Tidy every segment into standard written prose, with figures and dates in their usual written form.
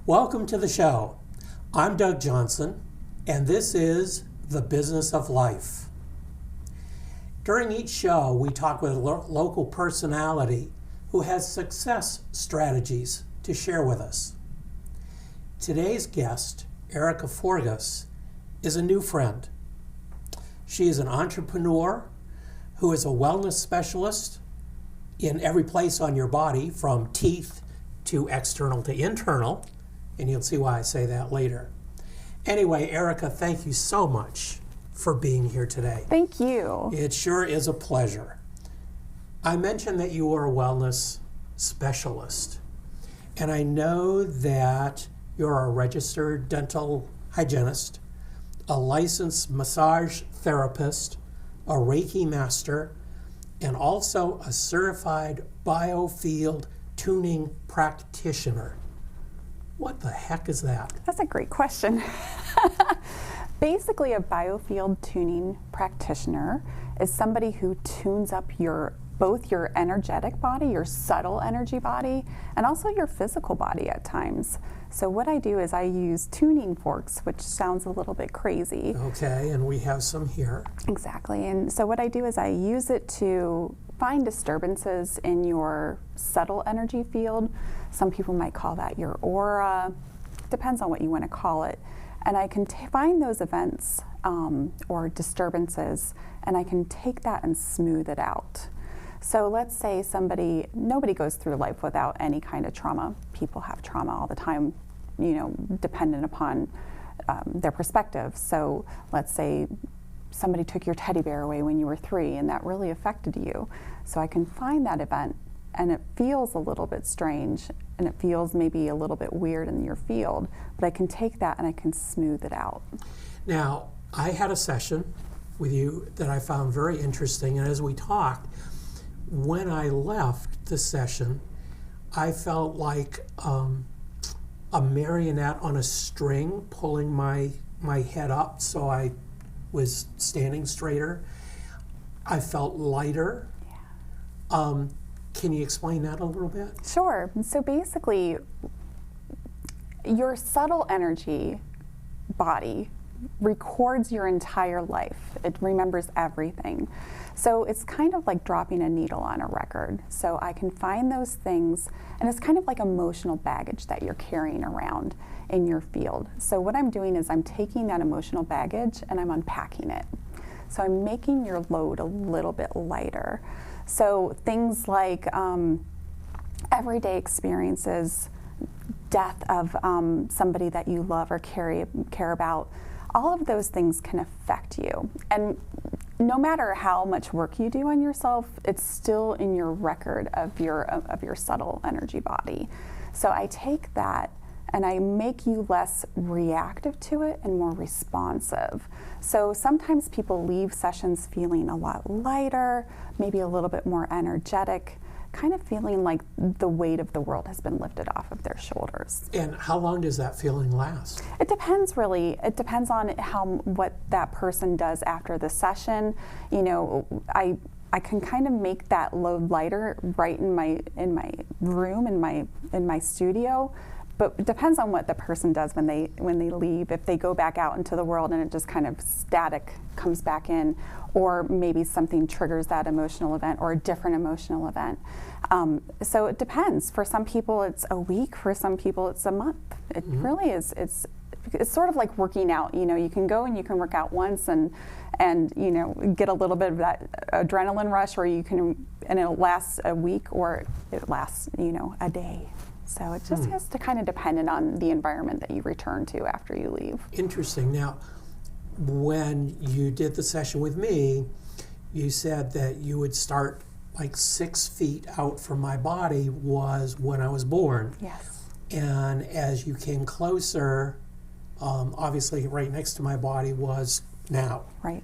Welcome to the show. I'm Doug Johnson, and this is The Business of Life. During each show, we talk with a local personality who has success strategies to share with us. Today's guest, Erica Forgus, is a new friend. She is an entrepreneur who is a wellness specialist in every place on your body, from teeth to external to internal, and you'll see why I say that later. Anyway, Erica, thank you so much for being here today. Thank you. It sure is a pleasure. I mentioned that you are a wellness specialist, and I know that you're a registered dental hygienist, a licensed massage therapist, a Reiki master, and also a certified biofield tuning practitioner. What the heck is that? That's a great question. Basically, a biofield tuning practitioner is somebody who tunes up both your energetic body, your subtle energy body, and also your physical body at times. So what I do is I use tuning forks, which sounds a little bit crazy. Okay, and we have some here. Exactly, and so what I do is I use it to find disturbances in your subtle energy field. Some people might call that your aura. Depends on what you want to call it. And I can find those events or disturbances, and I can take that and smooth it out. So let's say nobody goes through life without any kind of trauma. People have trauma all the time, dependent upon their perspective. So let's say somebody took your teddy bear away when you were 3 and that really affected you. So I can find that event, and it feels a little bit strange and it feels maybe a little bit weird in your field, but I can take that and I can smooth it out. Now, I had a session with you that I found very interesting, and as we talked, when I left the session, I felt like a marionette on a string pulling my head up so I was standing straighter. I felt lighter. Yeah. Can you explain that a little bit? Sure. So basically, your subtle energy body records your entire life. It remembers everything. So it's kind of like dropping a needle on a record. So I can find those things, and it's kind of like emotional baggage that you're carrying around in your field. So what I'm doing is I'm taking that emotional baggage and I'm unpacking it. So I'm making your load a little bit lighter. So things like everyday experiences, death of somebody that you love or care about, all of those things can affect you. And no matter how much work you do on yourself, it's still in your record of your subtle energy body. So I take that and I make you less reactive to it and more responsive. So sometimes people leave sessions feeling a lot lighter, maybe a little bit more energetic, kind of feeling like the weight of the world has been lifted off of their shoulders. And how long does that feeling last? It depends, really. It depends on what that person does after the session. I can kind of make that load lighter right in my room, in my studio. But it depends on what the person does when they leave. If they go back out into the world and it just kind of static comes back in, or maybe something triggers that emotional event or a different emotional event. So it depends. For some people it's a week. For some people it's a month. It really is. It's sort of like working out. You can go and you can work out once and get a little bit of that adrenaline rush, or and it'll last a week, or it lasts a day. So it just has to kind of depend on the environment that you return to after you leave. Interesting. Now, when you did the session with me, you said that you would start like 6 feet out from my body was when I was born. Yes. And as you came closer, obviously right next to my body was now. Right.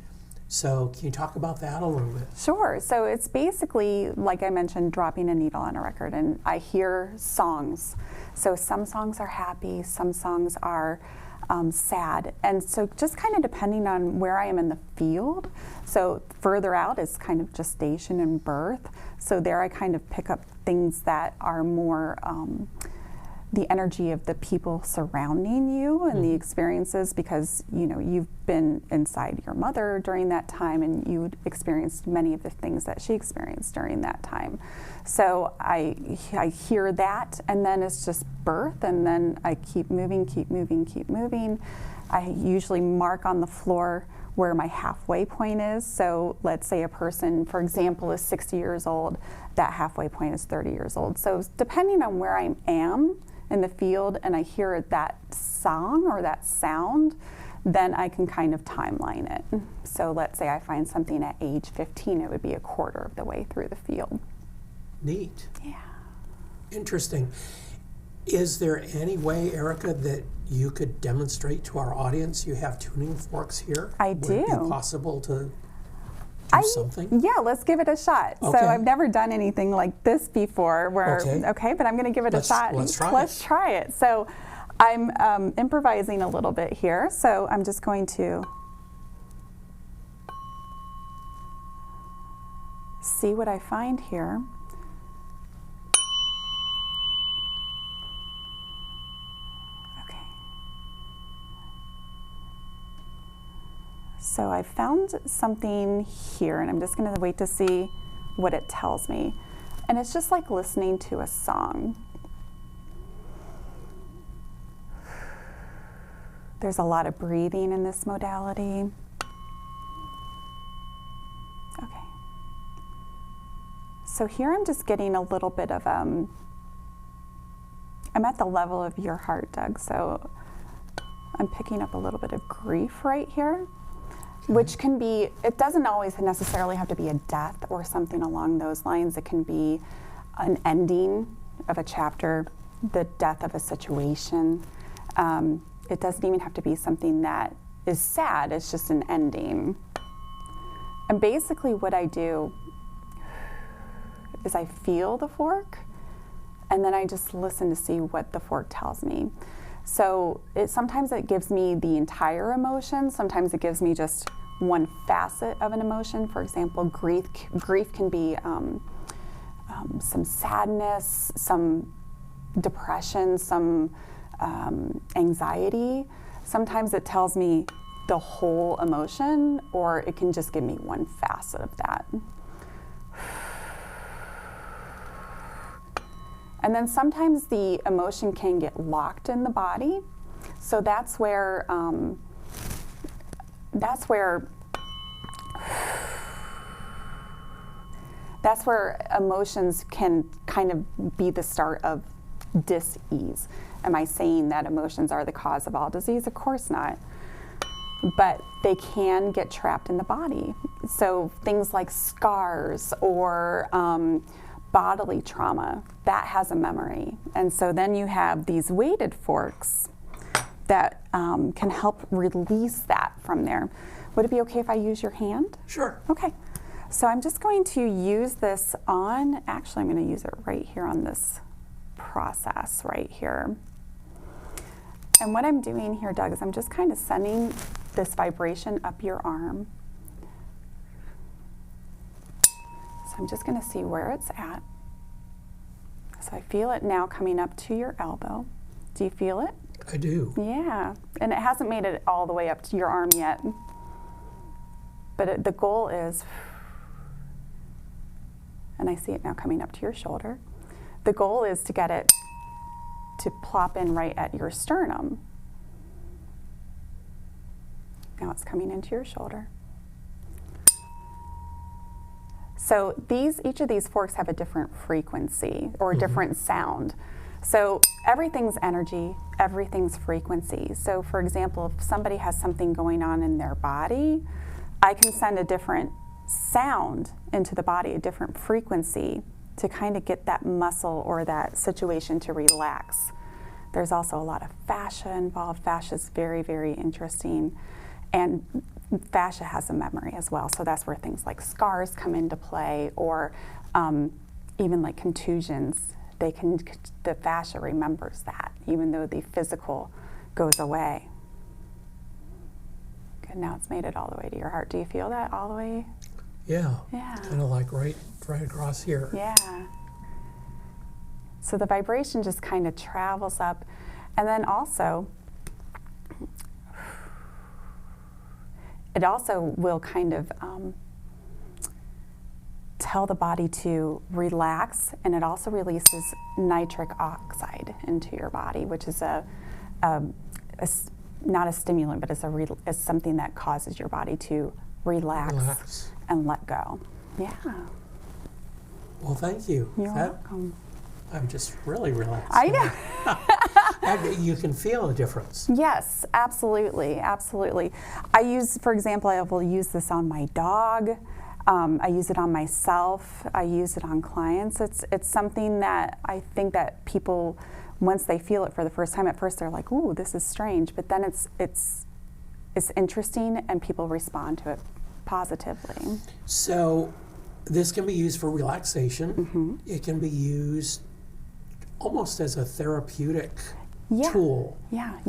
So can you talk about that a little bit? Sure. So it's basically, like I mentioned, dropping a needle on a record, and I hear songs. So some songs are happy, some songs are sad. And so just kind of depending on where I am in the field. So further out is kind of gestation and birth. So there I kind of pick up things that are more the energy of the people surrounding you and the experiences, because you've been inside your mother during that time and you experienced many of the things that she experienced during that time. So I hear that, and then it's just birth, and then I keep moving, keep moving, keep moving. I usually mark on the floor where my halfway point is. So let's say a person, for example, is 60 years old, that halfway point is 30 years old. So depending on where I am in the field and I hear that song or that sound, then I can kind of timeline it. So let's say I find something at age 15, it would be a quarter of the way through the field. Neat. Yeah. Interesting. Is there any way, Erica, that you could demonstrate to our audience you have tuning forks here? I Would do. it be possible to do something? Yeah, let's give it a shot. Okay. So I've never done anything like this before, okay, but I'm going to give it a shot. Let's try it. So I'm improvising a little bit here. So I'm just going to see what I find here. So I found something here, and I'm just going to wait to see what it tells me. And it's just like listening to a song. There's a lot of breathing in this modality. Okay. So here I'm just getting a little bit of, I'm at the level of your heart, Doug, so I'm picking up a little bit of grief right here. Which can be, it doesn't always necessarily have to be a death or something along those lines. It can be an ending of a chapter, the death of a situation. It doesn't even have to be something that is sad, it's just an ending. And basically what I do is I feel the fork, and then I just listen to see what the fork tells me. So sometimes it gives me the entire emotion, sometimes it gives me just one facet of an emotion. For example, grief can be some sadness, some depression, some anxiety. Sometimes it tells me the whole emotion, or it can just give me one facet of that. And then sometimes the emotion can get locked in the body. So that's where emotions can kind of be the start of dis-ease. Am I saying that emotions are the cause of all disease? Of course not. But they can get trapped in the body. So things like scars or bodily trauma, that has a memory. And so then you have these weighted forks that can help release that from there. Would it be okay if I use your hand? Sure. Okay. So I'm just going to use this on, actually I'm going to use it right here on this process right here. And what I'm doing here, Doug, is I'm just kind of sending this vibration up your arm. So I'm just going to see where it's at. So I feel it now coming up to your elbow. Do you feel it? I do. Yeah, and it hasn't made it all the way up to your arm yet. But the goal is, and I see it now coming up to your shoulder, the goal is to get it to plop in right at your sternum. Now it's coming into your shoulder. So each of these forks have a different frequency or a different sound. So everything's energy, everything's frequency. So for example, if somebody has something going on in their body, I can send a different sound into the body, a different frequency to kind of get that muscle or that situation to relax. There's also a lot of fascia involved. Fascia is very, very interesting. And fascia has a memory as well. So that's where things like scars come into play, or even like contusions. The fascia remembers that, even though the physical goes away. Good, now it's made it all the way to your heart. Do you feel that all the way? Yeah. Yeah. Kind of like right across here. Yeah. So the vibration just kind of travels up. And then also, it also will kind of tell the body to relax, and it also releases nitric oxide into your body, which is not a stimulant, but it's something that causes your body to relax and let go. Yeah. Well, thank you. You're welcome. I'm just really relaxed. I know. You can feel a difference. Yes, absolutely, absolutely. For example, I will use this on my dog. I use it on myself. I use it on clients. It's something that I think that people, once they feel it for the first time, at first they're like, "Ooh, this is strange," but then it's interesting, and people respond to it positively. So, this can be used for relaxation. Mm-hmm. It can be used almost as a therapeutic Yeah. tool. Yeah.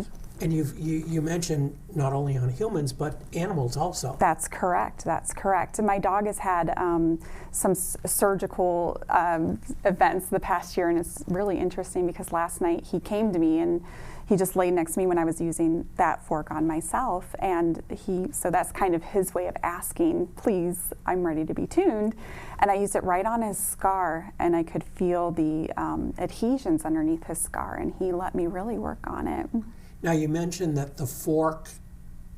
And you mentioned not only on humans, but animals also. That's correct. That's correct. And my dog has had some surgical events the past year, and it's really interesting because last night he came to me and he just laid next to me when I was using that fork on myself, and so that's kind of his way of asking, "Please, I'm ready to be tuned." And I used it right on his scar, and I could feel the adhesions underneath his scar, and he let me really work on it. Now, you mentioned that the fork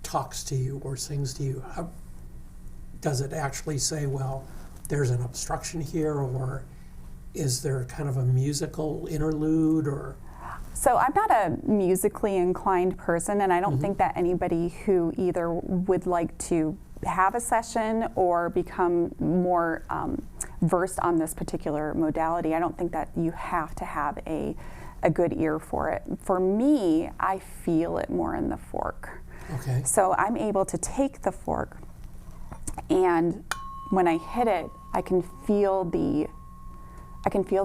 talks to you or sings to you. Does it actually say, well, there's an obstruction here, or is there kind of a musical interlude? Or So I'm not a musically inclined person, and I don't think that anybody who either would like to have a session or become more versed on this particular modality, I don't think that you have to have a good ear for it. For me, I feel it more in the fork. Okay. So I'm able to take the fork, and when I hit it, I can feel the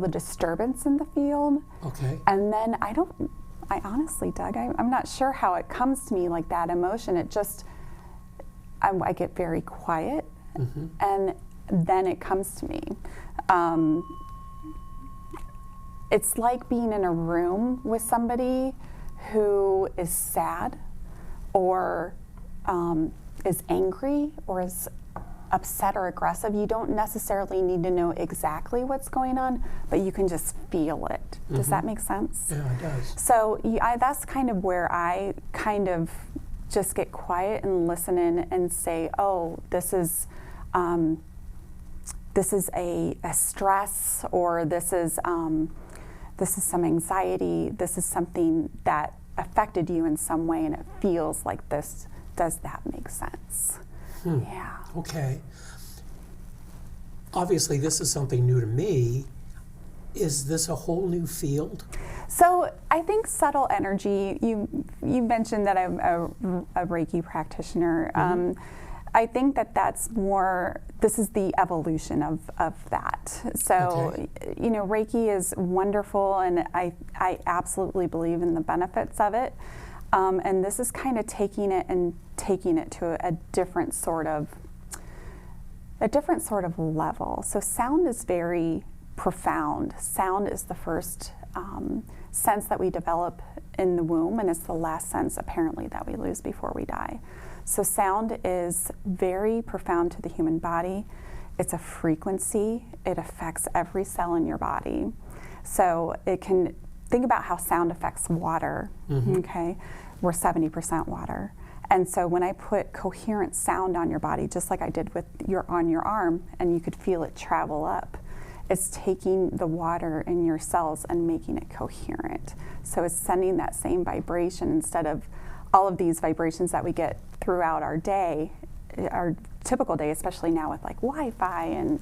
disturbance in the field. Okay. And then I honestly, Doug, I'm not sure how it comes to me, like that emotion. It just, I get very quiet, and then it comes to me. It's like being in a room with somebody who is sad or is angry or is upset or aggressive. You don't necessarily need to know exactly what's going on, but you can just feel it. Does that make sense? Yeah, it does. So that's kind of where I kind of just get quiet and listen in and say, "Oh, this is a stress," or this is some anxiety. This is something that affected you in some way, and it feels like this. Does that make sense? Yeah. Okay. Obviously, this is something new to me. Is this a whole new field? So I think subtle energy, you mentioned that I'm a Reiki practitioner. I think that that's more, this is the evolution of that. So, Reiki is wonderful, and I absolutely believe in the benefits of it. And this is kind of taking it to a different sort of level. So sound is very profound. Sound is the first sense that we develop in the womb, and it's the last sense apparently that we lose before we die. So sound is very profound to the human body. It's a frequency. It affects every cell in your body. So think about how sound affects water, okay? We're 70% water. And so when I put coherent sound on your body, just like I did on your arm, and you could feel it travel up, it's taking the water in your cells and making it coherent. So it's sending that same vibration instead of all of these vibrations that we get throughout our day, our typical day, especially now with like Wi-Fi and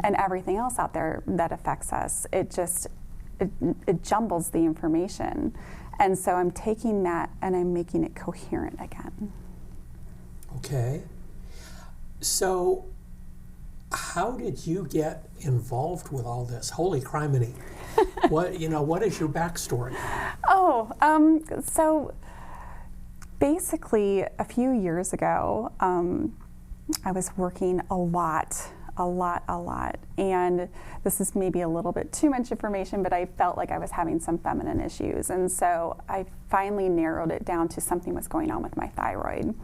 and everything else out there that affects us. It jumbles the information. And so I'm taking that and I'm making it coherent again. Okay. So how did you get involved with all this? Holy criminy. What is your backstory? So basically a few years ago, I was working a lot a lot. And this is maybe a little bit too much information, but I felt like I was having some feminine issues. And so I finally narrowed it down to something was going on with my thyroid.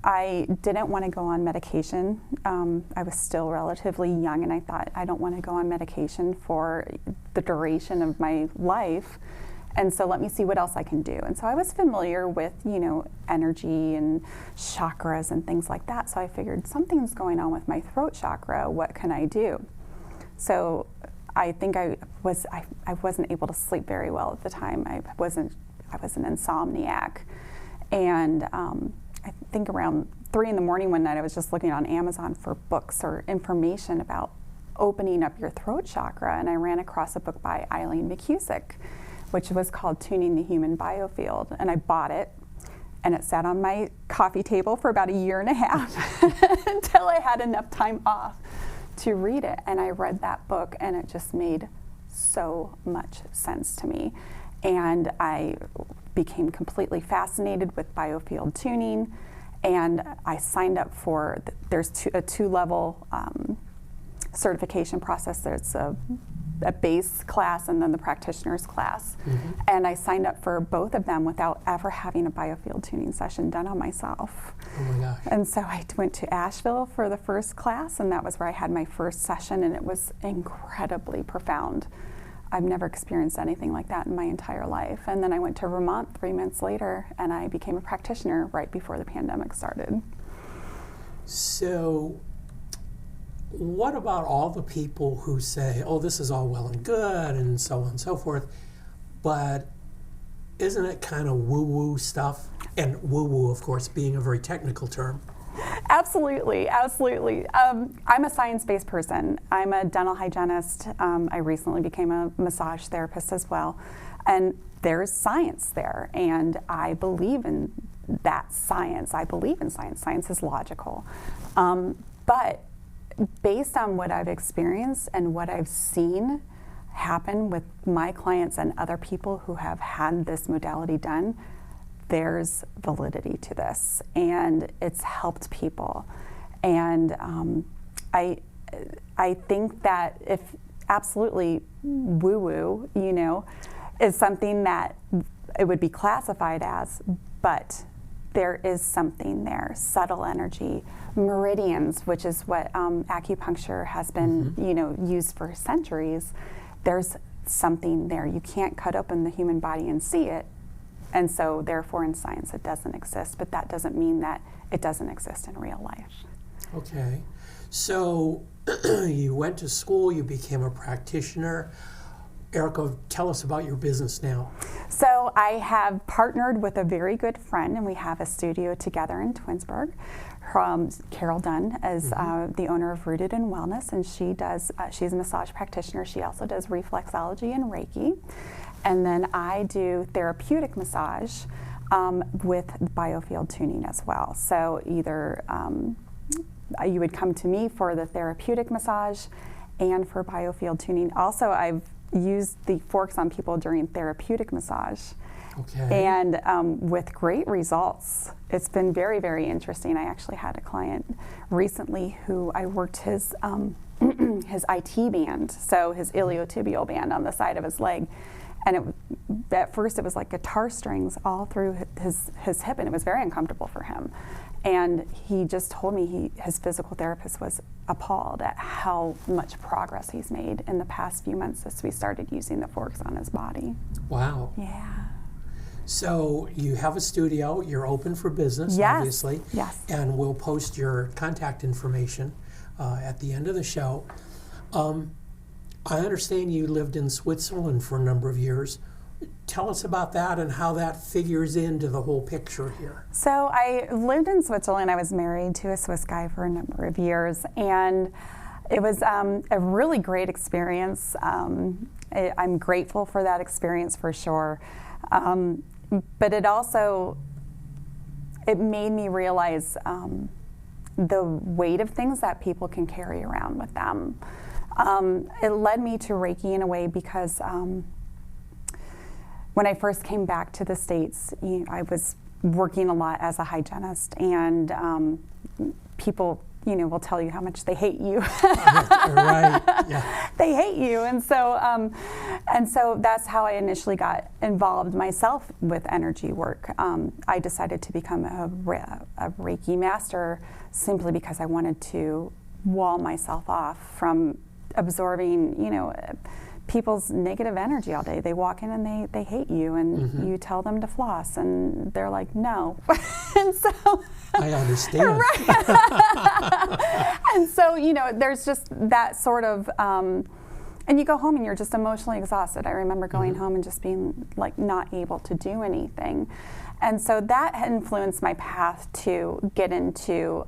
I didn't want to go on medication. I was still relatively young, and I thought, I don't want to go on medication for the duration of my life. And so let me see what else I can do. And so I was familiar with, energy and chakras and things like that. So I figured something's going on with my throat chakra. What can I do? So I think I wasn't able to sleep very well at the time. I was an insomniac. And I think around 3 a.m. one night, I was just looking on Amazon for books or information about opening up your throat chakra. And I ran across a book by Eileen McCusick, which was called Tuning the Human Biofield. And I bought it, and it sat on my coffee table for about 1.5 years until I had enough time off to read it. And I read that book, and it just made so much sense to me. And I became completely fascinated with biofield tuning, and I signed up for, there's a 2-level certification process. There's a base class and then the practitioner's class. Mm-hmm. And I signed up for both of them without ever having a biofield tuning session done on myself. Oh my gosh. And so I went to Asheville for the first class, and that was where I had my first session, and it was incredibly profound. I've never experienced anything like that in my entire life. And then I went to Vermont 3 months later, and I became a practitioner right before the pandemic started. So what about all the people who say, oh, this is all well and good and so on and so forth, but isn't it kind of woo-woo stuff? And woo-woo, of course, being a very technical term. Absolutely. I'm a science-based person. I'm a dental hygienist. I recently became a massage therapist as well. And there's science there, and I believe in that science. I believe in science. Science is logical. But based on what I've experienced and what I've seen happen with my clients and other people who have had this modality done, there's validity to this, and it's helped people. And I think that if absolutely woo-woo, is something that it would be classified as, but there is something there, subtle energy, meridians, which is what acupuncture has been, used for centuries. There's something there. You can't cut open the human body and see it. And so therefore in science it doesn't exist, but that doesn't mean that it doesn't exist in real life. Okay, so you went to school, you became a practitioner. Erica, tell us about your business now. So I have partnered with a very good friend, and we have a studio together in Twinsburg. Carol Dunn is the owner of Rooted in Wellness, and she's a massage practitioner. She also does reflexology and Reiki. And then I do therapeutic massage with biofield tuning as well. So either you would come to me for the therapeutic massage and for biofield tuning. Also, I've used the forks on people during therapeutic massage. Okay. And with great results. It's been very, very interesting. I actually had a client recently who I worked his his IT band, so his iliotibial band on the side of his leg. And at first it was like guitar strings all through his hip, and it was very uncomfortable for him. And he just told me his physical therapist was appalled at how much progress he's made in the past few months since we started using the forks on his body. Wow. Yeah. So you have a studio, you're open for business, yes. obviously. Yes. And we'll post your contact information at the end of the show. I understand you lived in Switzerland for a number of years. Tell us about that and how that figures into the whole picture here. So I lived in Switzerland. I was married to a Swiss guy for a number of years, and it was a really great experience. I'm grateful for that experience for sure. But it made me realize the weight of things that people can carry around with them. It led me to Reiki in a way because when I first came back to the States, I was working a lot as a hygienist, and people will tell you how much they hate you. Right. Yeah. They hate you, and so that's how I initially got involved myself with energy work. I decided to become a Reiki master simply because I wanted to wall myself off from absorbing, people's negative energy all day. They walk in and they hate you, and you tell them to floss, and they're like, no. And so I understand. Right. And so, there's just that sort of, and you go home and you're just emotionally exhausted. I remember going home and just being like not able to do anything. And so that influenced my path to get into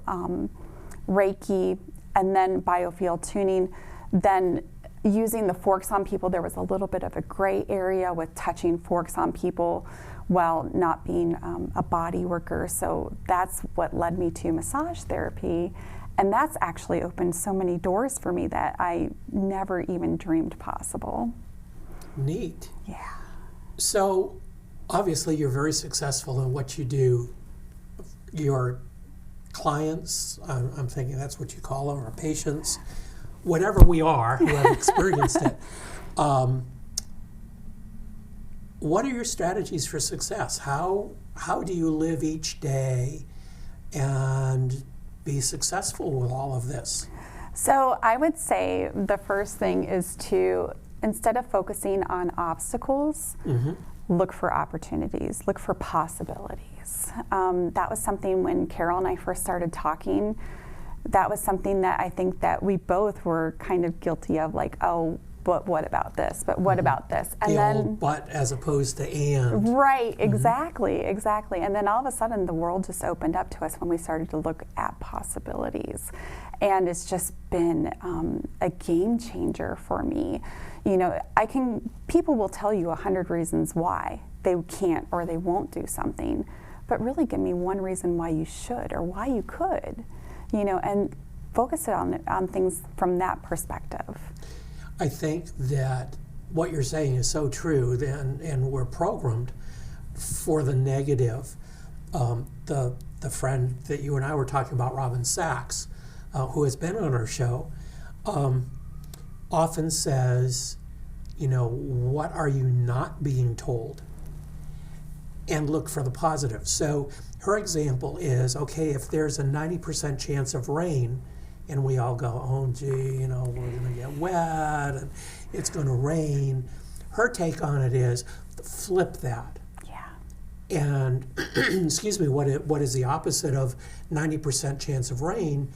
Reiki and then biofield tuning. Then using the forks on people, there was a little bit of a gray area with touching forks on people while not being a body worker. So that's what led me to massage therapy. And that's actually opened so many doors for me that I never even dreamed possible. Neat. Yeah. So obviously you're very successful in what you do. Your clients, I'm thinking that's what you call them, or patients, whatever we are who have experienced it. What are your strategies for success? How do you live each day and be successful with all of this? So I would say the first thing is to, instead of focusing on obstacles, look for opportunities, look for possibilities. That was something when Carol and I first started talking, that was something that I think that we both were kind of guilty of, like, oh, but what about this? But what about this? And the old but as opposed to and. Right, exactly. And then all of a sudden the world just opened up to us when we started to look at possibilities. And it's just been a game changer for me. People will tell you 100 reasons why they can't or they won't do something, but really give me one reason why you should or why you could, and focus it on things from that perspective. I think that what you're saying is so true, and we're programmed for the negative. The friend that you and I were talking about, Robin Sachs, who has been on our show, often says, what are you not being told? And look for the positive. So her example is, okay, if there's a 90% chance of rain, and we all go, oh, gee, we're going to get wet, and it's going to rain. Her take on it is, flip that. Yeah. And, excuse me, what is the opposite of 90% chance of rain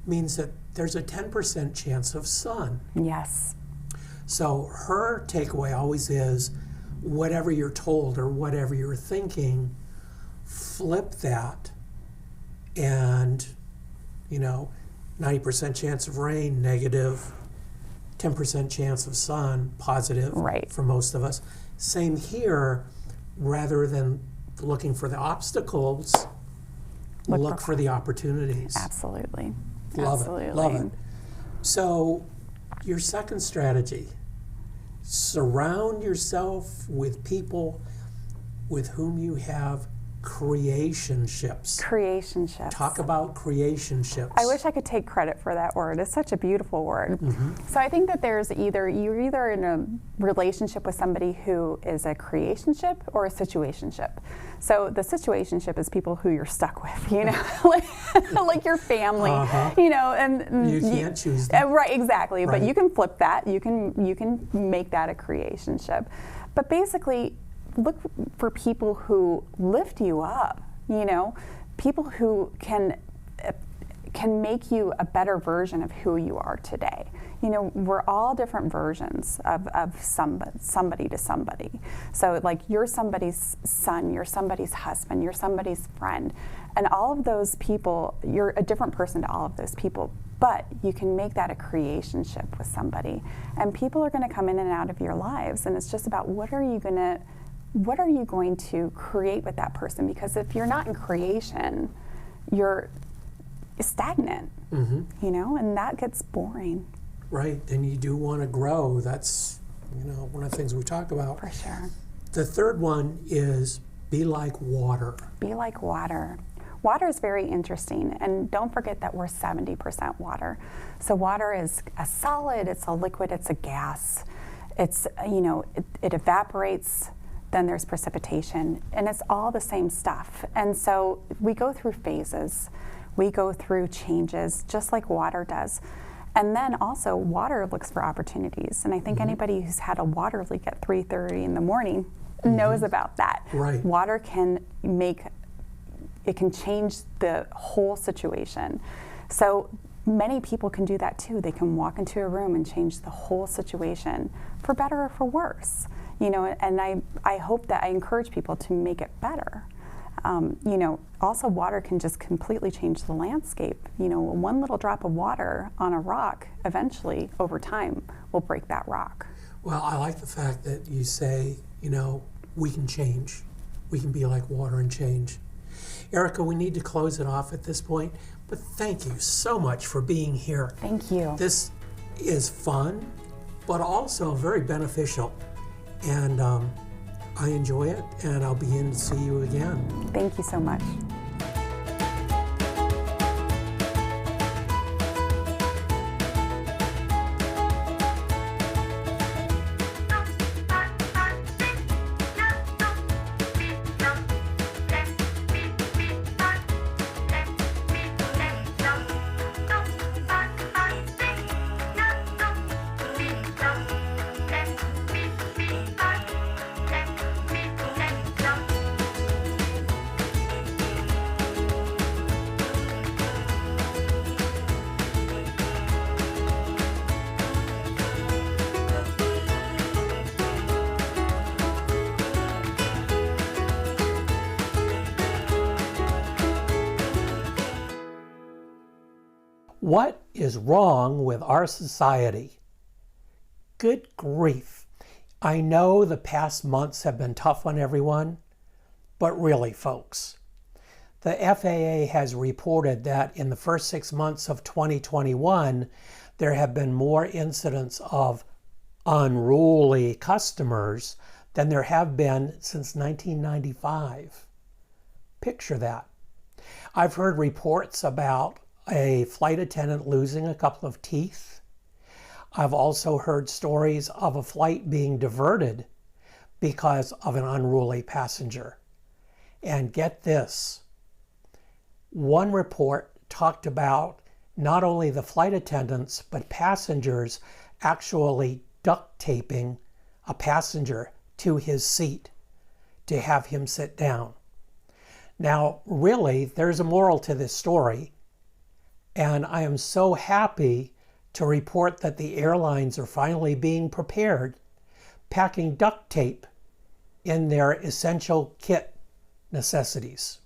means that there's a 10% chance of sun. Yes. So her takeaway always is, whatever you're told or whatever you're thinking, flip that, and, 90% chance of rain, negative, 10% chance of sun, positive, right, for most of us. Same here, rather than looking for the obstacles, look for the opportunities. Absolutely. Love it. So your second strategy, surround yourself with people with whom you have creationships. Talk about creationships. I wish I could take credit for that word. It's such a beautiful word. So I think that you're either in a relationship with somebody who is a creationship or a situationship. So the situationship is people who you're stuck with, like your family, and you can't choose them. Right, exactly. But you can flip that. You can make that a creationship. But basically, look for people who lift you up, people who can make you a better version of who you are today. We're all different versions of somebody to somebody. So like, you're somebody's son, you're somebody's husband, you're somebody's friend, and all of those people, you're a different person to all of those people, but you can make that a creationship with somebody. And people are gonna come in and out of your lives, and it's just about what are you going to create with that person? Because if you're not in creation, you're stagnant, and that gets boring. Right, and you do want to grow. That's, one of the things we talk about. For sure. The third one is be like water. Be like water. Water is very interesting, and don't forget that we're 70% water. So water is a solid, it's a liquid, it's a gas. It's, it evaporates, then there's precipitation, and it's all the same stuff. And so we go through phases, we go through changes, just like water does. And then also, water looks for opportunities. And I think anybody who's had a water leak at 3:30 in the morning knows about that. Right. Water can change the whole situation. So many people can do that too. They can walk into a room and change the whole situation for better or for worse. And I hope that I encourage people to make it better. Also water can just completely change the landscape. One little drop of water on a rock eventually, over time, will break that rock. Well, I like the fact that you say, we can change. We can be like water and change. Erica, we need to close it off at this point, but thank you so much for being here. Thank you. This is fun, but also very beneficial. And I enjoy it, and I'll be in to see you again. Thank you so much. What is wrong with our society? Good grief. I know the past months have been tough on everyone, but really, folks, the FAA has reported that in the first 6 months of 2021, there have been more incidents of unruly customers than there have been since 1995. Picture that. I've heard reports about a flight attendant losing a couple of teeth. I've also heard stories of a flight being diverted because of an unruly passenger. And get this, one report talked about not only the flight attendants, but passengers actually duct taping a passenger to his seat to have him sit down. Now, really, there's a moral to this story. And I am so happy to report that the airlines are finally being prepared, packing duct tape in their essential kit necessities.